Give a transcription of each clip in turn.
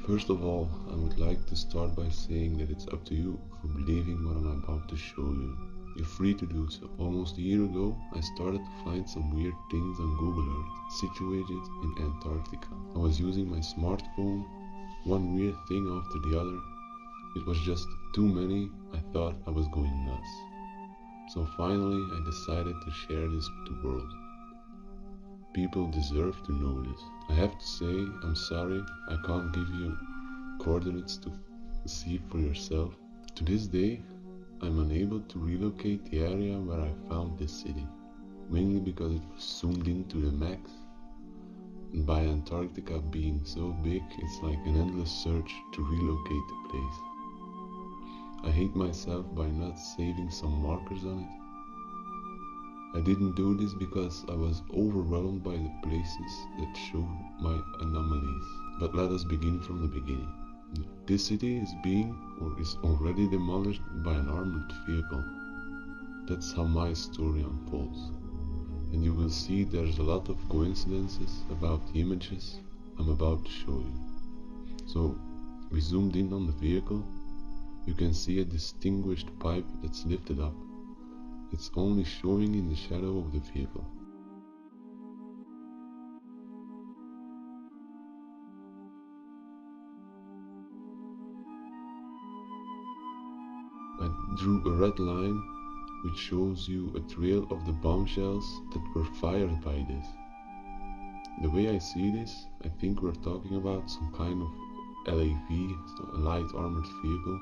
First of all, I would like to start by saying that it's up to you for believing what I'm about to show you. You're free to do so. Almost a year ago, I started to find some weird things on Google Earth, situated in Antarctica. I was using my smartphone, one weird thing after the other. It was just too many. I thought I was going nuts. So finally, I decided to share this with the world. People deserve to know this. I have to say, I'm sorry, I can't give you coordinates to see for yourself. To this day, I'm unable to relocate the area where I found this city, mainly because it was zoomed in to the max, and by Antarctica being so big, it's like an endless search to relocate the place. I hate myself by not saving some markers on it. I didn't do this because I was overwhelmed by the places that showed my anomalies. But let us begin from the beginning. This city is being or is already demolished by an armored vehicle. That's how my story unfolds. And you will see there's a lot of coincidences about the images I'm about to show you. So, we zoomed in on the vehicle. You can see a distinguished pipe that's lifted up. It's only showing in the shadow of the vehicle. I drew a red line which shows you a trail of the bombshells that were fired by this. The way I see this, I think we're talking about some kind of LAV, so a light armored vehicle.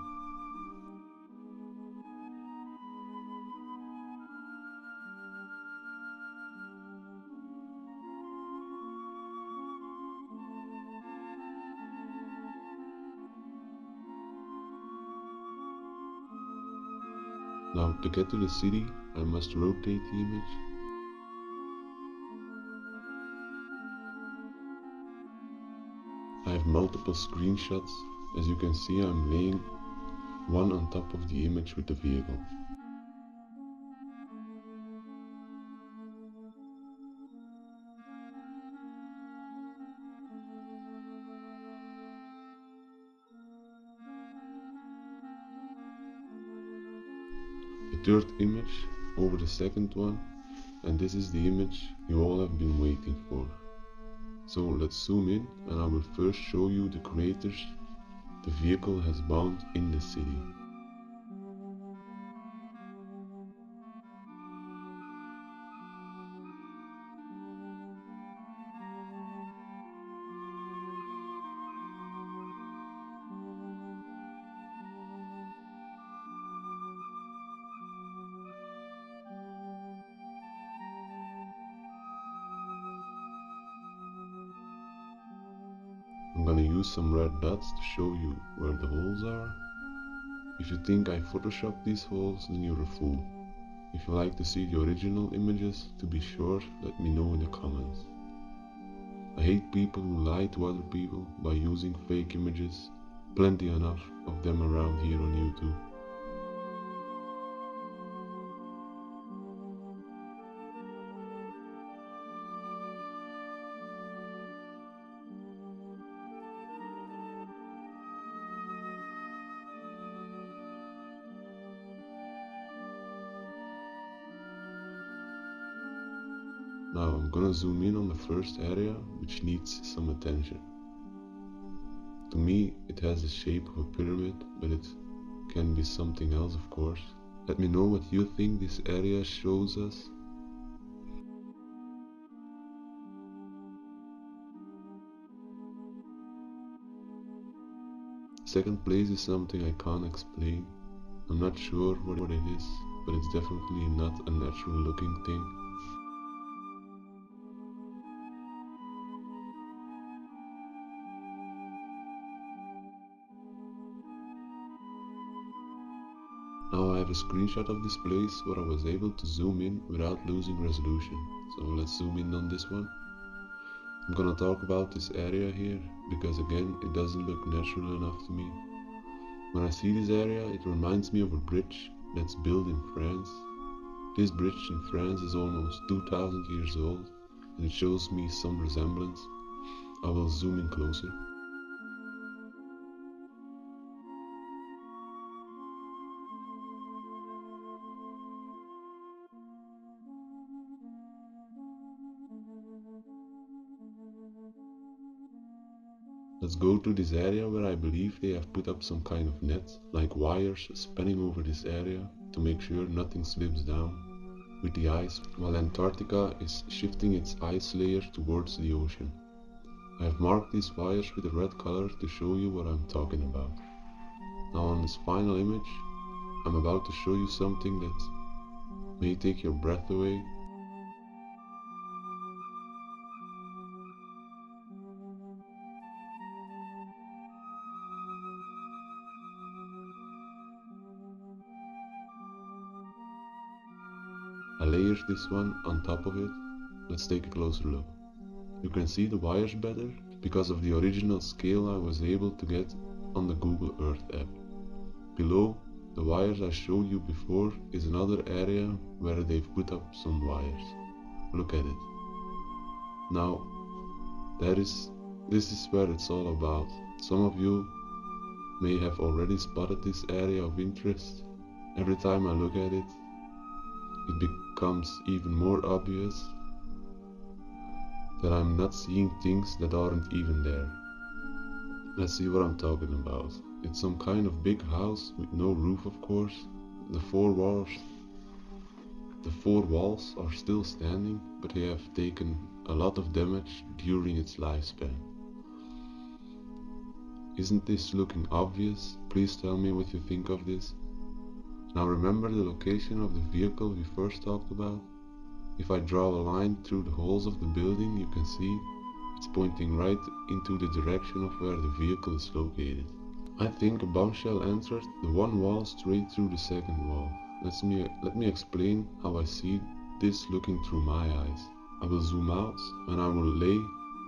Now, to get to the city, I must rotate the image. I have multiple screenshots. As you can see, I'm laying one on top of the image with the vehicle. The third image over the second one, and this is the image you all have been waiting for. So let's zoom in, and I will first show you the craters the vehicle has bound in the city. I'm gonna use some red dots to show you where the holes are. If you think I photoshopped these holes, then you're a fool. If you like to see the original images, to be sure, let me know in the comments. I hate people who lie to other people by using fake images. Plenty enough of them around here on YouTube. Now I'm gonna zoom in on the first area, which needs some attention. To me, it has the shape of a pyramid, but it can be something else, of course. Let me know what you think this area shows us. Second place is something I can't explain. I'm not sure what it is, but it's definitely not a natural looking thing. Now I have a screenshot of this place where I was able to zoom in without losing resolution. So let's zoom in on this one. I'm gonna talk about this area here because again it doesn't look natural enough to me. When I see this area, it reminds me of a bridge that's built in France. This bridge in France is almost 2000 years old and it shows me some resemblance. I will zoom in closer. Let's go to this area where I believe they have put up some kind of net, like wires spanning over this area to make sure nothing slips down with the ice, while Antarctica is shifting its ice layer towards the ocean. I have marked these wires with a red color to show you what I'm talking about. Now on this final image, I'm about to show you something that may take your breath away. I layered this one on top of it. Let's take a closer look. You can see the wires better because of the original scale I was able to get on the Google Earth app. Below the wires I showed you before is another area where they've put up some wires. Look at it. Now, this is where it's all about. Some of you may have already spotted this area of interest. Every time I look at it, it becomes even more obvious that I'm not seeing things that aren't even there. Let's see what I'm talking about. It's some kind of big house with no roof, of course. The four walls are still standing, but they have taken a lot of damage during its lifespan. Isn't this looking obvious? Please tell me what you think of this. Now remember the location of the vehicle we first talked about? If I draw a line through the holes of the building, you can see it's pointing right into the direction of where the vehicle is located. I think a bombshell entered the one wall straight through the second wall. Let me explain how I see this looking through my eyes. I will zoom out and I will lay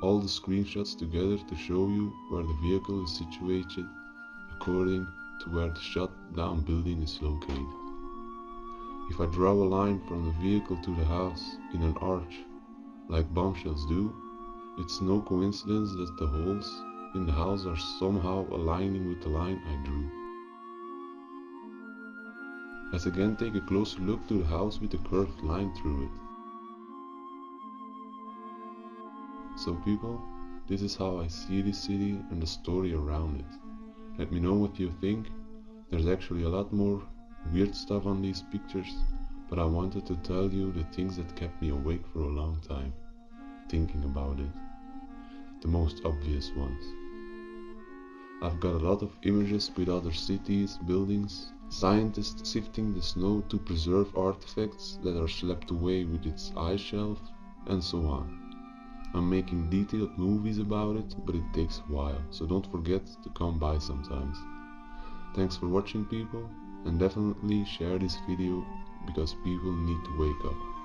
all the screenshots together to show you where the vehicle is situated according to where the shot down building is located. If I draw a line from the vehicle to the house in an arch, like bombshells do, it's no coincidence that the holes in the house are somehow aligning with the line I drew. Let's again take a closer look to the house with the curved line through it. So people, this is how I see this city and the story around it. Let me know what you think. There's actually a lot more weird stuff on these pictures, but I wanted to tell you the things that kept me awake for a long time, thinking about it. The most obvious ones. I've got a lot of images with other cities, buildings, scientists sifting the snow to preserve artifacts that are swept away with its ice shelf, and so on. I'm making detailed movies about it, but it takes a while, so don't forget to come by sometimes. Thanks for watching people, and definitely share this video because people need to wake up.